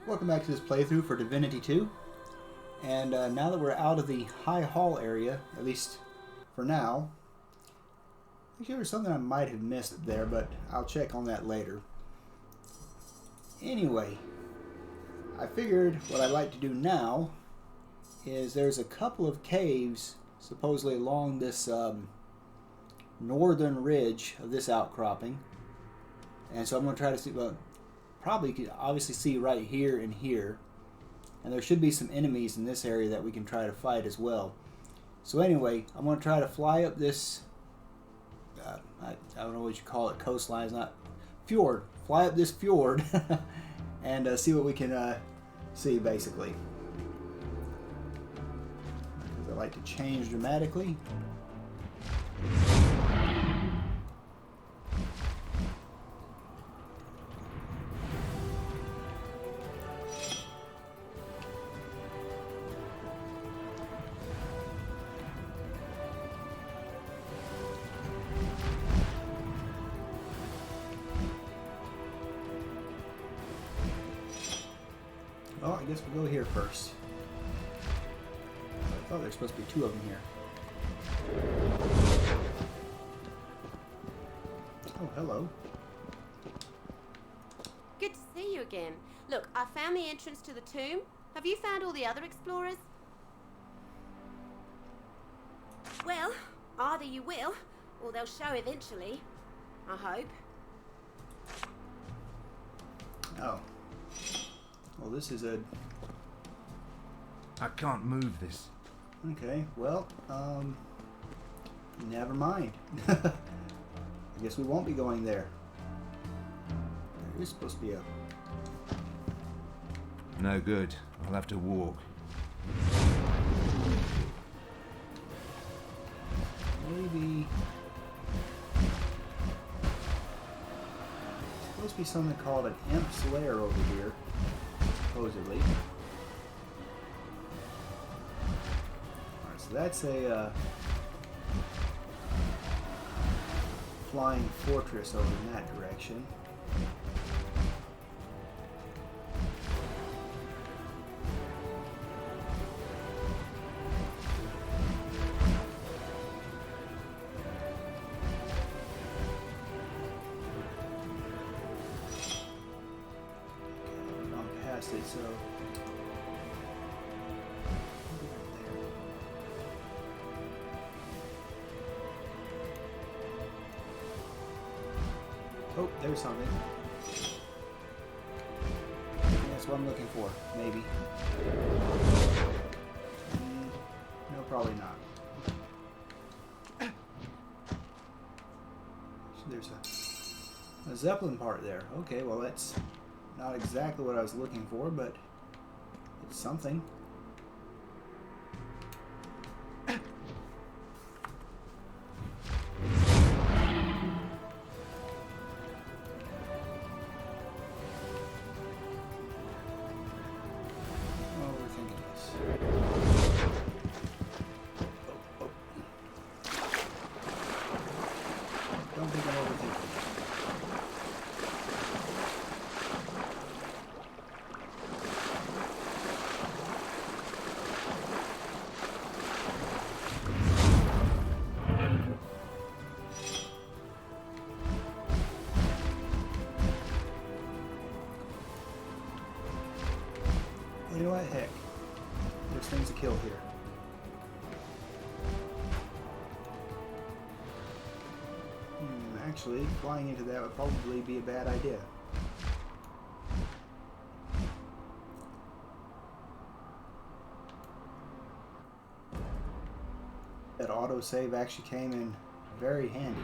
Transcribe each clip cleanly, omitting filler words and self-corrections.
Welcome back to this playthrough for Divinity 2. And now that we're out of the High Hall area, at least for now, I think there was something I might have missed there, but I'll check on that later. Anyway, I figured what I'd like to do now is there's a couple of caves supposedly along this northern ridge of this outcropping. And so I'm going to try to see, well, probably could obviously see right here and here, and there should be some enemies in this area that we can try to fight as well. So anyway, I'm going to try to fly up this I don't know what you call it, coastline, it's not fjord, fly up this fjord and see what we can see basically, because I like to change dramatically. Well, I guess we'll go here first. I thought there's supposed to be two of them here. Oh, hello. Good to see you again. Look, I found the entrance to the tomb. Have you found all the other explorers? Well, either you will, or they'll show eventually. I hope. Oh. Well, this is a... I can't move this. Okay, well, never mind. I guess we won't be going there. There is supposed to be a... No good. I'll have to walk. Maybe... There's supposed to be something called an Imp Lair over here, supposedly. Alright, so that's a flying fortress over in that direction. It, so oh, there's something. That's what I'm looking for, maybe. No, probably not. So there's a Zeppelin part there. Okay, well that's not exactly what I was looking for, but it's something. Overthinking this. Oh. Don't think I'm overthinking. You know what? Heck. There's things to kill here. Actually, flying into that would probably be a bad idea. That autosave actually came in very handy.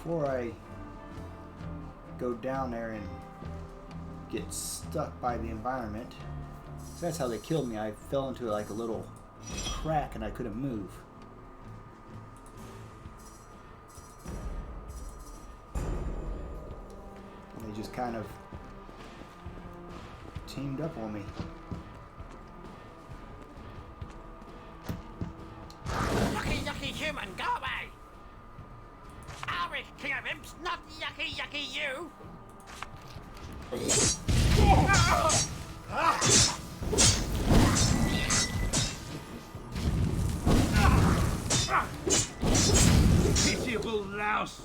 before I go down there and get stuck by the environment. So that's how they killed me. I fell into like a little crack and I couldn't move. And they just kind of teamed up on me. Yucky, yucky human, go away! Alric, king of imps, not yucky, yucky you! Pitiable louse!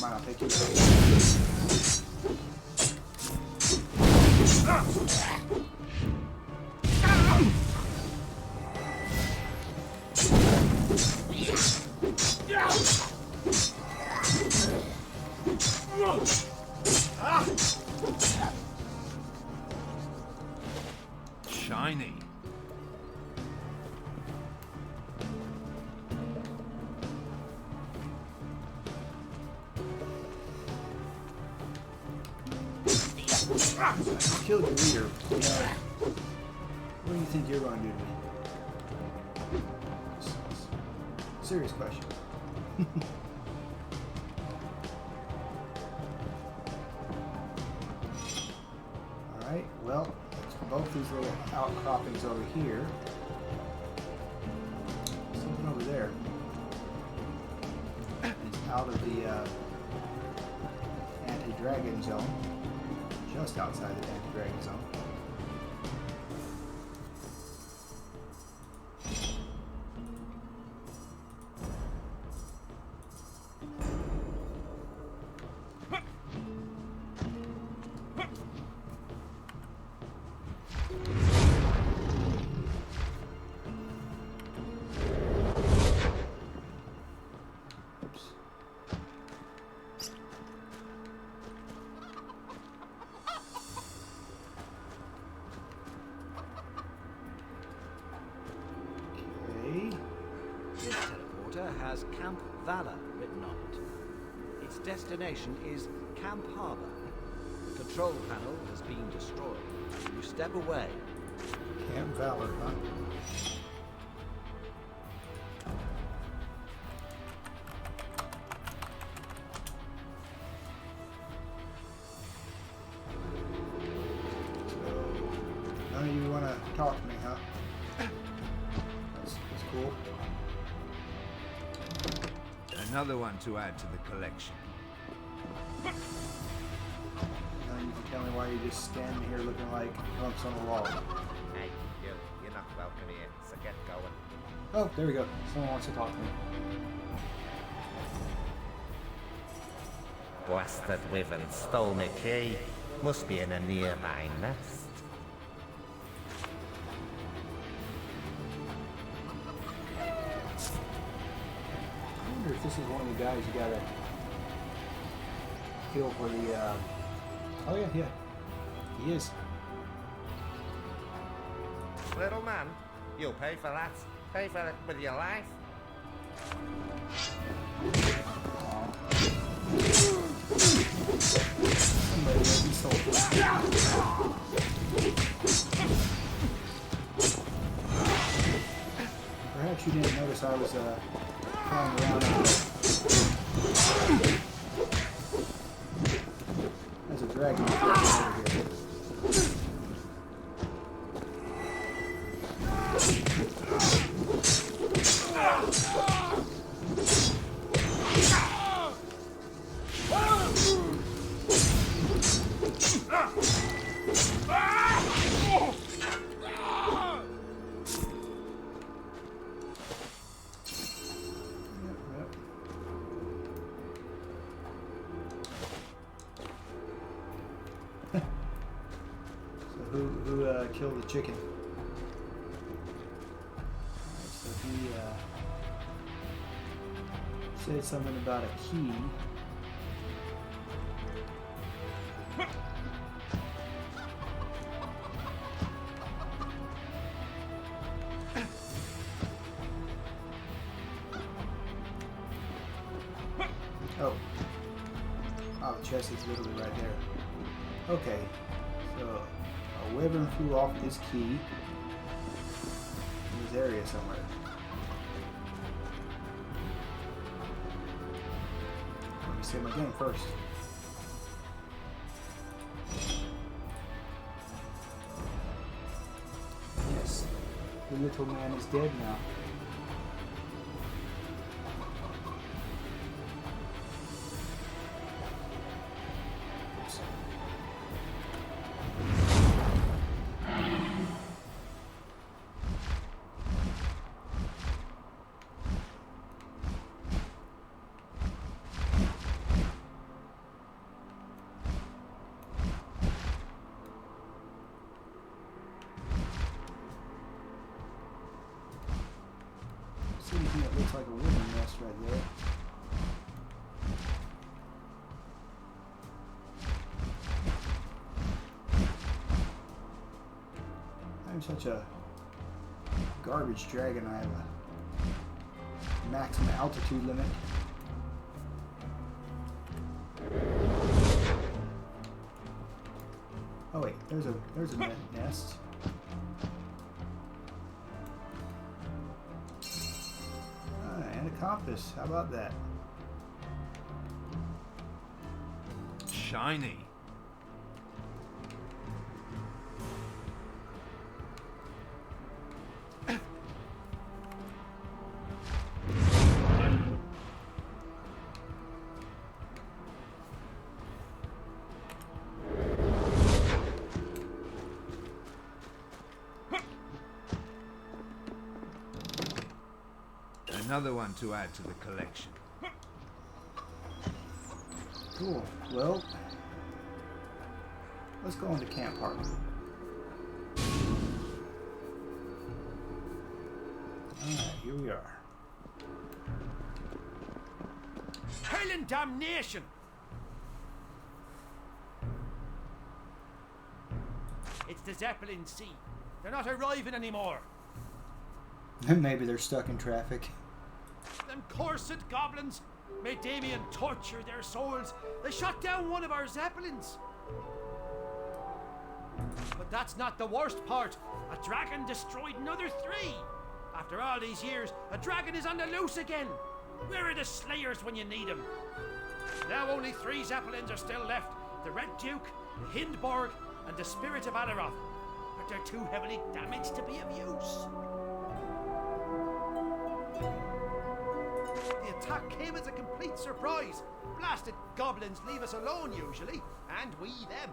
I'll take you out. Shiny. Killed your leader. What do you think you're going to do to me? Serious question. Alright, well, both these little outcroppings over here. Something over there. It's out of the anti-dragon zone. Just outside the anti-dragon zone. Has Camp Valor written on it. Its destination is Camp Harbour. The control panel has been destroyed. You step away. Camp Valor, huh? So, none of you want to talk to me, huh? That's cool. Another one to add to the collection. Now you can tell me why you're just standing here looking like lumps on the wall. Hey, you're not welcome here, so get going. Oh, there we go. Someone wants to talk to me. Blasted wyvern stole my key. Must be in a nearby nest. I wonder if this is one of the guys you gotta kill for the, Oh yeah, he is. Little man, you'll pay for that. Pay for it with your life. Somebody may be sold. Perhaps you didn't notice I was, flying around as a dragon over here. Who killed the chicken? Alright, so he Said something about a key. Oh. Oh, the chest is literally right there. Okay. So, a wyvern flew off this key in this area somewhere. Let me save my game first. Yes. The little man is dead now. Anything that looks like a wooden nest right there. I'm such a garbage dragon. I have a maximum altitude limit. Oh wait, there's a nest. And a compass. How about that? Shiny. Another one to add to the collection. Cool. Well, let's go into Camp Harbour. Alright, here we are. Hell and damnation! It's the Zeppelin Sea. They're not arriving anymore. Maybe they're stuck in traffic. Them cursed goblins made Damien torture their souls. They shot down one of our Zeppelins. But that's not the worst part. A dragon destroyed another 3. After all these years, a dragon is on the loose again. Where are the slayers when you need them? Now only 3 Zeppelins are still left. The Red Duke, the Hindborg, and the Spirit of Alaroth. But they're too heavily damaged to be of use. The attack came as a complete surprise. Blasted goblins leave us alone usually, and we them.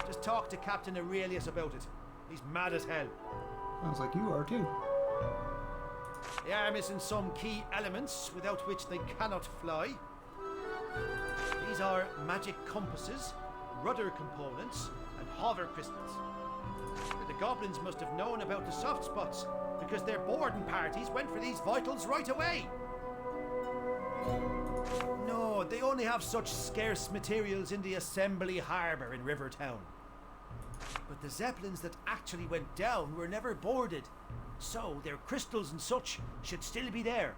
Just talk to Captain Aurelius about it. He's mad as hell. Sounds like you are too. They are missing some key elements without which they cannot fly. These are magic compasses, rudder components, and hover crystals. The goblins must have known about the soft spots because their boarding parties went for these vitals right away. No, they only have such scarce materials in the assembly harbour in Rivertown. But the Zeppelins that actually went down were never boarded, so their crystals and such should still be there.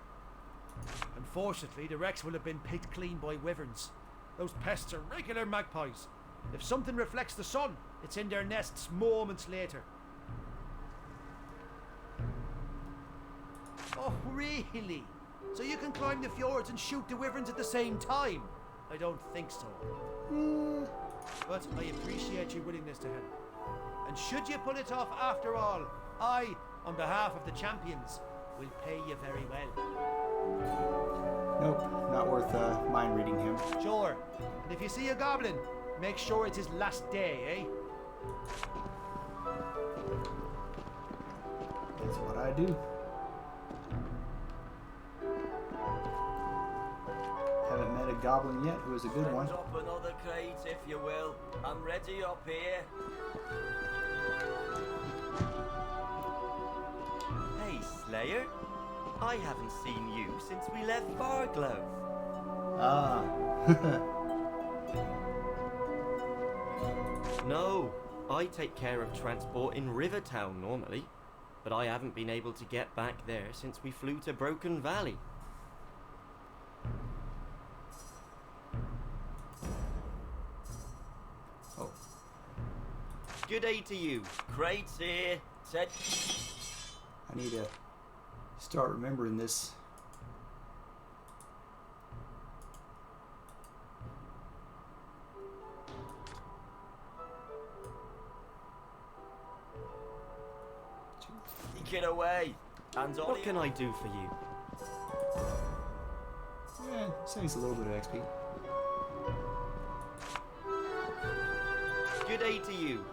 Unfortunately, the wrecks will have been picked clean by wyverns. Those pests are regular magpies. If something reflects the sun, it's in their nests moments later. Oh, really? So you can climb the fjords and shoot the wyverns at the same time? I don't think so. But I appreciate your willingness to help. And should you pull it off after all, I, on behalf of the champions, will pay you very well. Nope, not worth mind reading him. Sure. And if you see a goblin, make sure it's his last day, eh? That's what I do. Haven't met a goblin yet who is a good one. Up another crate, if you will. I'm ready up here. Hey, Slayer. I haven't seen you since we left Farglow. Ah. No, I take care of transport in Rivertown normally, but I haven't been able to get back there since we flew to Broken Valley. Oh. Good day to you. Crates here. Said. I need to start remembering this. Get away. Hands on. What can I do for you? Yeah, saves a little bit of XP. Good day to you.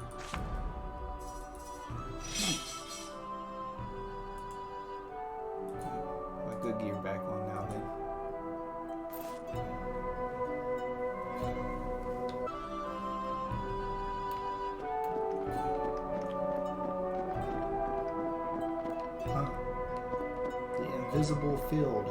My good gear back on now then. The invisible field.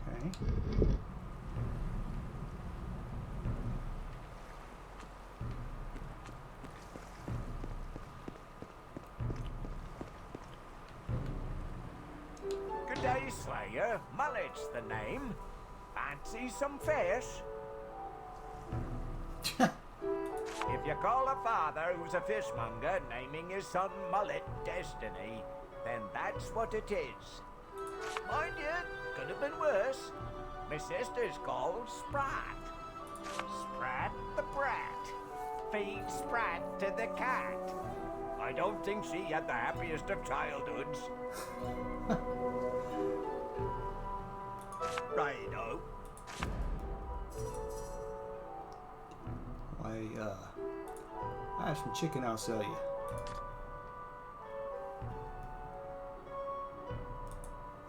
Okay. Good day, Slayer. Mullet's the name. Fancy some fish? If you call a father who's a fishmonger naming his son Mullet Destiny, then that's what it is. Mind you, could have been worse. My sister's called Sprat. Sprat the brat. Feed Sprat to the cat. I don't think she had the happiest of childhoods. Righto. I have some chicken I'll sell you.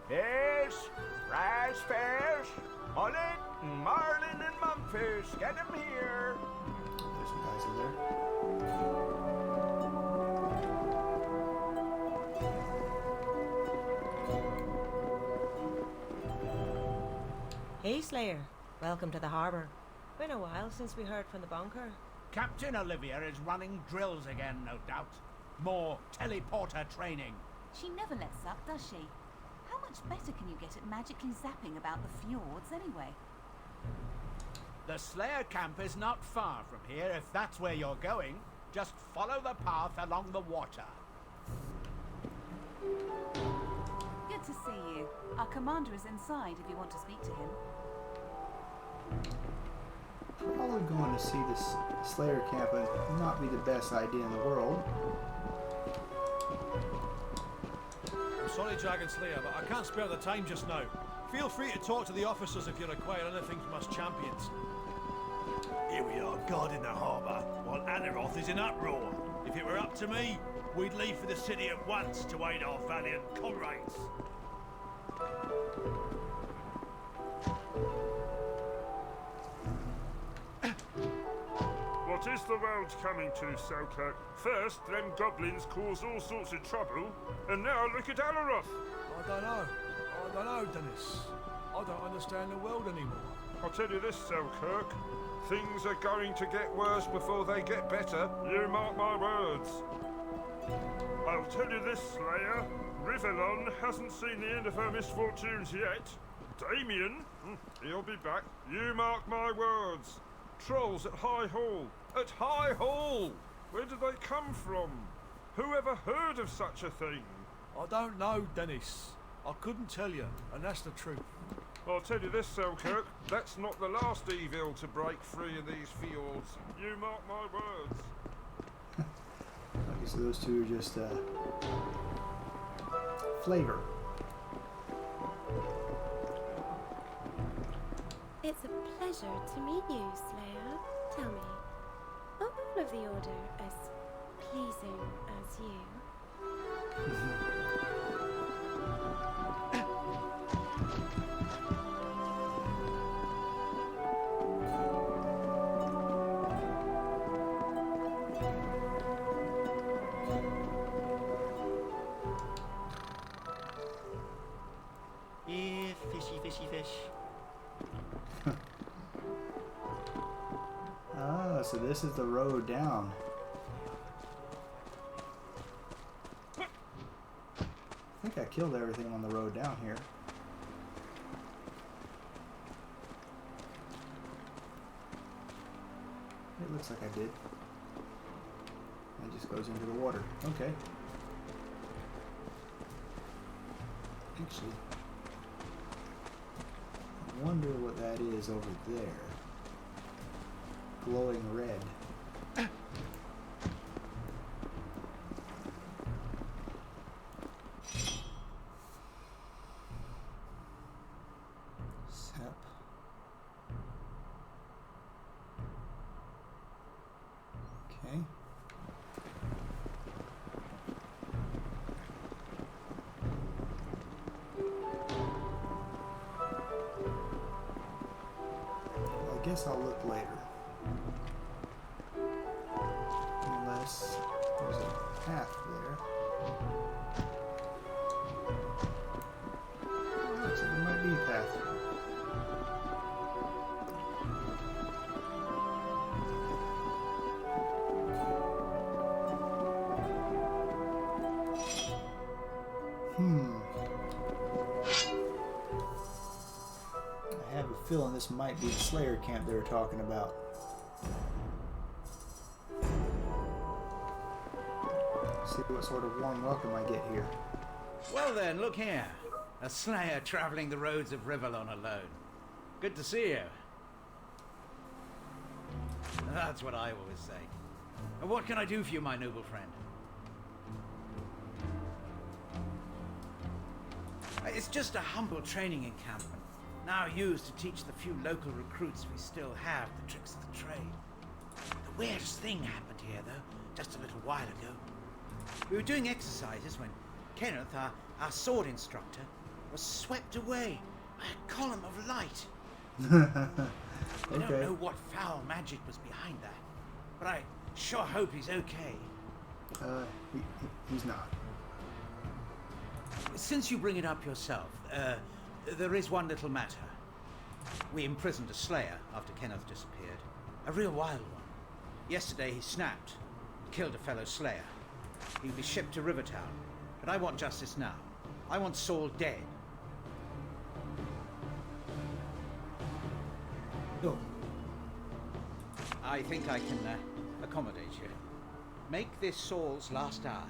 Fish, rice fish, mullet, marlin, and monkfish. Get 'em here. There's some guys in there. Hey Slayer, welcome to the harbour. Been a while since we heard from the bunker. Captain Olivia is running drills again, no doubt. More teleporter training. She never lets up, does she? How much better can you get at magically zapping about the fjords anyway? The Slayer camp is not far from here, if that's where you're going. Just follow the path along the water. Good to see you. Our commander is inside if you want to speak to him. Probably going to see this Slayer camp would not be the best idea in the world. I'm sorry, Dragon Slayer, but I can't spare the time just now. Feel free to talk to the officers if you require anything from us champions. Here we are guarding the harbour, while Anaroth is in uproar. If it were up to me, we'd leave for the city at once to aid our valiant comrades. What is the world coming to, Selkirk? First, them goblins caused all sorts of trouble, and now look at Anaroth. I don't know, Dennis. I don't understand the world anymore. I'll tell you this, Selkirk. Things are going to get worse before they get better. You mark my words. I'll tell you this, Slayer. Rivellon hasn't seen the end of her misfortunes yet. Damien, he'll be back. You mark my words. Trolls at High Hall. At High Hall! Where did they come from? Who ever heard of such a thing? I don't know, Dennis. I couldn't tell you, and that's the truth. I'll tell you this, Selkirk. That's not the last evil to break free in these fjords. You mark my words. Okay, so those two are just flavor. It's a pleasure to meet you, Slayer. Tell me, are all of the Order as pleasing as you? Fishy, fishy, fish. Ah, so this is the road down. I think I killed everything on the road down here. It looks like I did. It just goes into the water. Okay. Actually, I wonder what that is over there. Glowing red. Sap. Okay. I guess I'll look later. Unless there's a path there. Looks like there might be a path. I have a feeling this might be the Slayer camp they were talking about. See what sort of warm welcome I get here. Well then, look here. A slayer travelling the roads of Rivellon alone. Good to see you. That's what I always say. And what can I do for you, my noble friend? It's just a humble training encampment, now used to teach the few local recruits we still have the tricks of the trade. The weirdest thing happened here, though, just a little while ago. We were doing exercises when Kenneth, our sword instructor, was swept away by a column of light. I don't know what foul magic was behind that, but I sure hope he's okay. He's not. Since you bring it up yourself, there is one little matter. We imprisoned a slayer after Kenneth disappeared. A real wild one. Yesterday he snapped, killed a fellow slayer. He'll be shipped to Rivertown, but I want justice now. I want Saul dead. Oh. I think I can accommodate you. Make this Saul's last hour,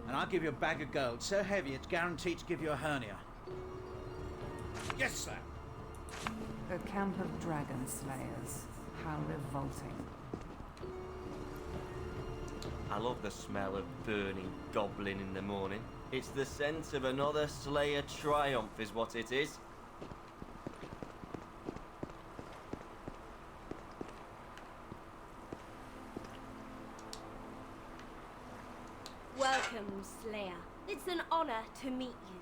and I'll give you a bag of gold so heavy it's guaranteed to give you a hernia. Yes, sir. A camp of dragon slayers. How revolting. I love the smell of burning goblin in the morning. It's the scent of another Slayer triumph is what it is. Welcome, Slayer. It's an honor to meet you.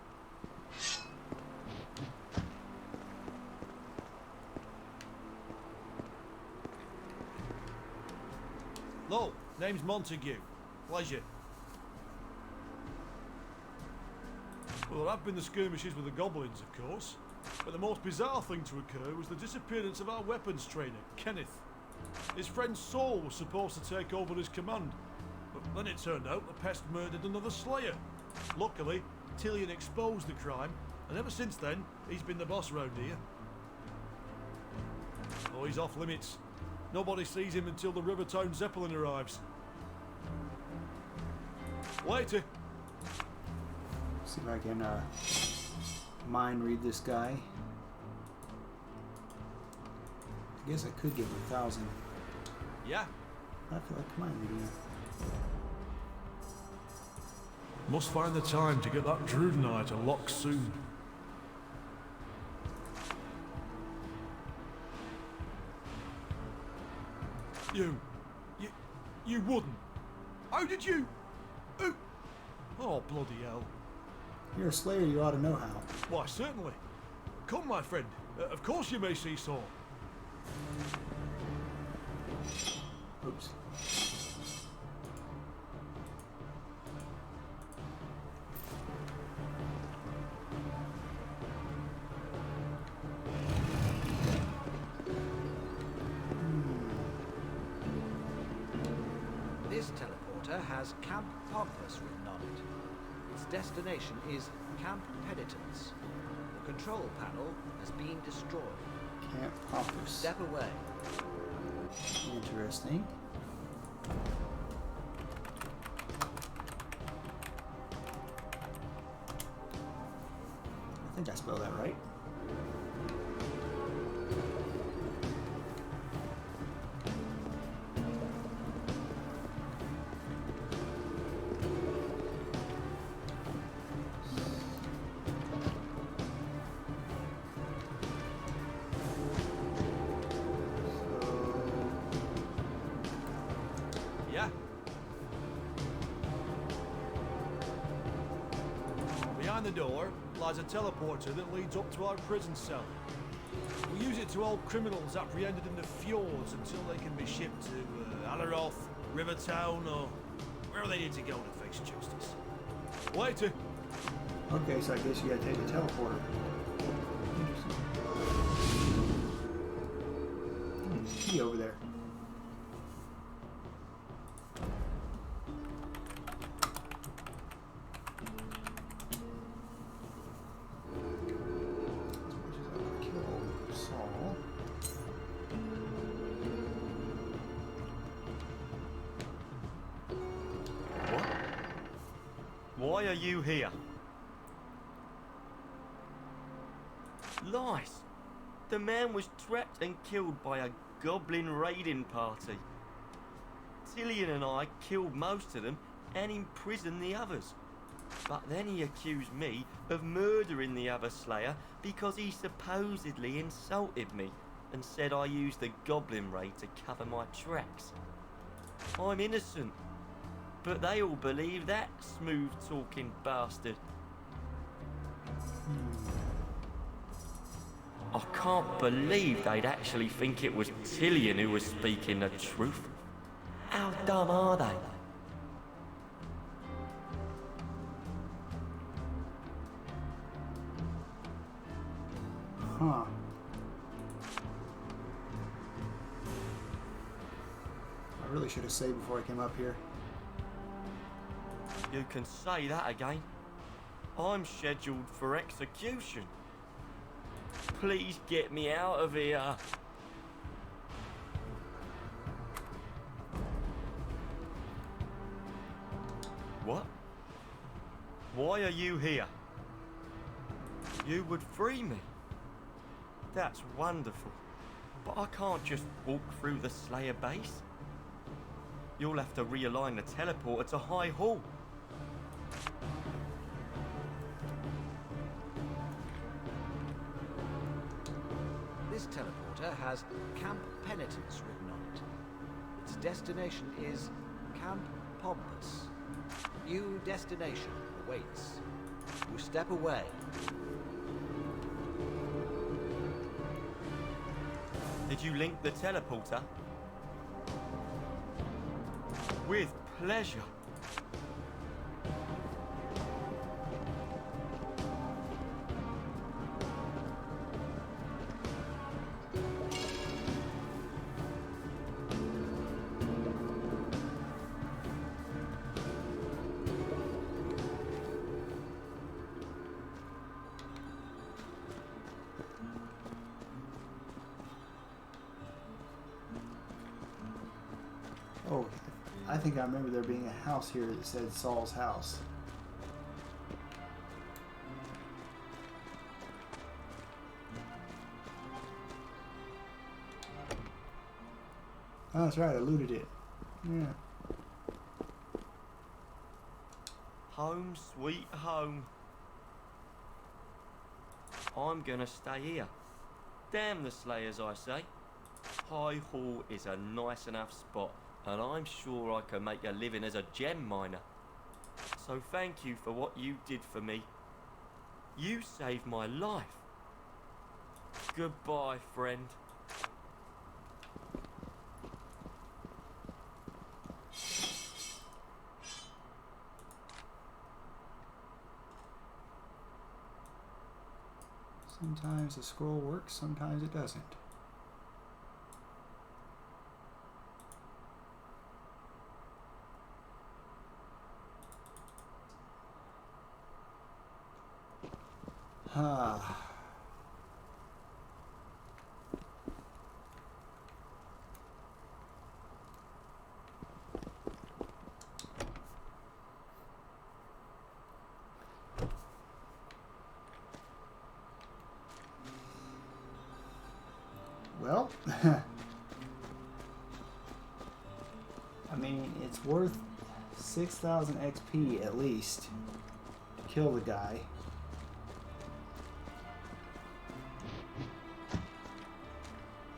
Lo, name's Montague. Pleasure. Well, there have been the skirmishes with the goblins, of course. But the most bizarre thing to occur was the disappearance of our weapons trainer, Kenneth. His friend Saul was supposed to take over his command, but then it turned out the pest murdered another slayer. Luckily, Tillian exposed the crime, and ever since then, he's been the boss round here. Oh, he's off limits. Nobody sees him until the Rivertown Zeppelin arrives. Later. See if I can mind read this guy. I guess I could give him 1,000. Yeah. I feel like mind reading it. Must find the time to get that Druidnite unlocked soon. You wouldn't. How did you? Oh, bloody hell. You're a slayer, you ought to know how. Why, certainly. Come, my friend. Of course you may see Saul. Oops. teleporter has Camp Pompous written on it. Its destination is Camp Penitence. The control panel has been destroyed. Camp Pompous. Step away. Interesting. I think I spelled that right. Yeah? Behind the door lies a teleporter that leads up to our prison cell. We use it to hold criminals apprehended in the Fjords until they can be shipped to Alleroth, Rivertown, or wherever they need to go to face justice. Waiter! Okay, so I guess you gotta take the teleporter. There's a key over there. Why are you here? Lies! The man was trapped and killed by a goblin raiding party. Tillian and I killed most of them and imprisoned the others. But then he accused me of murdering the other slayer because he supposedly insulted me and said I used the goblin raid to cover my tracks. I'm innocent. But they all believe that smooth-talking bastard. I can't believe they'd actually think it was Tillian who was speaking the truth. How dumb are they? Huh. I really should have saved before I came up here. You can say that again. I'm scheduled for execution. Please get me out of here. What? Why are you here? You would free me. That's wonderful. But I can't just walk through the Slayer base. You'll have to realign the teleporter to High Hall. This teleporter has Camp Penitence written on it. Its destination is Camp Pompous. New destination awaits. You step away. Did you link the teleporter? With pleasure. Oh, I think I remember there being a house here that said Saul's house. Oh, that's right, I looted it. Yeah. Home sweet home. I'm gonna stay here. Damn the Slayers, I say. High Hall is a nice enough spot, and I'm sure I can make a living as a gem miner. So thank you for what you did for me. You saved my life. Goodbye, friend. Sometimes the scroll works, sometimes it doesn't. Well, I mean, it's worth 6,000 XP at least to kill the guy.